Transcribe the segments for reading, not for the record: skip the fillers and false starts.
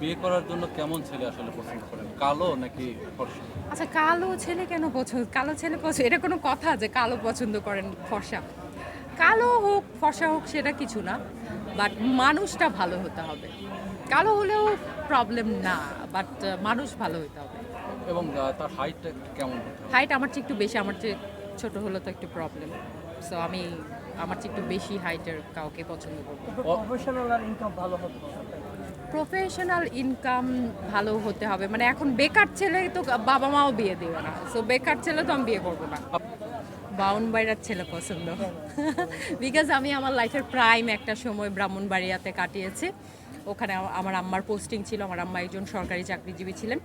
বিয়ে করার জন্য কেমন ছেলে আসলে পছন্দ করেন, কালো নাকি ফর্সা? আচ্ছা, কালো ছেলে কেন পছন্দ? কালো ছেলে পছন্দ, এটা কোনো কথা যে কালো পছন্দ করেন ফর্সা? কালো হোক ফর্সা হোক সেটা কিছু না, বাট মানুষটা ভালো হতে হবে। কালো হলেও প্রবলেম না, বাট মানুষ ভালো হতে হবে। এবং তার হাইটটা কেমন হতে হবে? হাইট আমার চেয়ে একটু বেশি, আমার চেয়ে ছোট হলে তো একটু প্রবলেম। সো আমি আমার চেয়ে একটু বেশি হাইটের কাউকে পছন্দ করব। প্রফেশনাল আর ইনকাম ভালো হতে হবে। প্রফেশনাল ইনকাম ভালো হতে হবে, মানে এখন বেকার ছেলে তো বাবা মাও বিয়ে দেবে না, সো বেকার ছেলে তো আমি বিয়ে করবো না। ব্রাহ্মণবাড়িয়ার ছেলে পছন্দ, বিকজ আমি আমার লাইফের প্রাইম একটা সময় ব্রাহ্মণবাড়িয়াতে কাটিয়েছি। ওখানে আমার আম্মার পোস্টিং ছিল, আমার আম্মা একজন সরকারি চাকরিজীবী ছিলেন।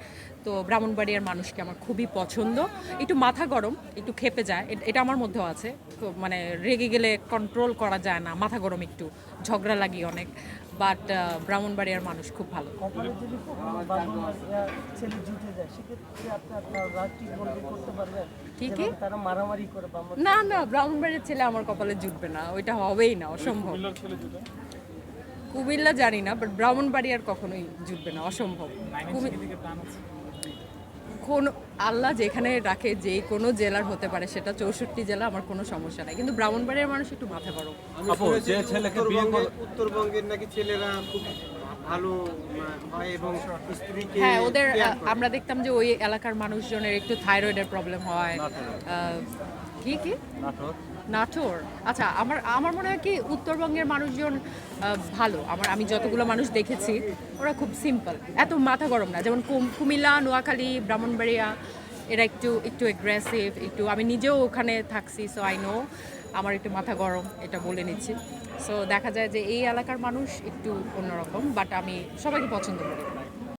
তো ব্রাহ্মণবাড়িয়ার মানুষকে আমার খুবই পছন্দ। একটু মাথা গরম, একটু ক্ষেপে যায়, এটা আমার মধ্যেও আছে। তো মানে রেগে গেলে কন্ট্রোল করা যায় না, মাথা গরম, একটু ঝগড়া লাগি অনেক। বাট ব্রাহ্মণবাড়িয়ার মানুষ খুব ভালো। কপালে যদি কখনো বাঁধন ছেলে জুটে যায় সেক্ষেত্রে আপনি আপনার রাগ ঠিক বন্ধ করতে পারবেন? ঠিকই। যেভাবে তারা মারামারি করে বা আমরা না না, ব্রাহ্মণবাড়িয়ার ছেলে আমার কপালে জুটবে না, ওইটা হবেই না, অসম্ভব। কুমিল্লা জানি না, বাট ব্রাহ্মণবাড়িয়ার কখনোই জুটবে না, অসম্ভব। কোন আল্লাহ যেখানে রাখে, যে কোনো জেলার হতে পারে, সেটা 64 জেলা, আমার কোনো সমস্যা নাই, কিন্তু ব্রাহ্মণবাড়িয়ার মানুষ একটু মাথা গরম। আপু, যে ছেলেকে বিয়ে করে উত্তরবঙ্গের নাকি ছেলেরা খুব ভালো হয় এবং স্ত্রীকে হ্যাঁ, ওদের care করে। আমরা দেখতাম যে ওই এলাকার মানুষজনের একটু থাইরয়েডের প্রবলেম হয়। কি কি নাটোর। নাটোর? আচ্ছা, আমার আমার মনে হয় কি উত্তরবঙ্গের মানুষজন ভালো। আমি যতগুলো মানুষ দেখেছি ওরা খুব সিম্পল, এত মাথা গরম না। যেমন কুমিল্লা, নোয়াখালী, ব্রাহ্মণবাড়িয়া, এরা একটু একটু অ্যাগ্রেসিভ, একটু, আমি নিজেও ওখানে থাকছি, সো আই নো আমার একটু মাথা গরম, এটা বলে নিচ্ছি। সো দেখা যায় যে এই এলাকার মানুষ একটু অন্যরকম, বাট আমি সবাইকে পছন্দ করি।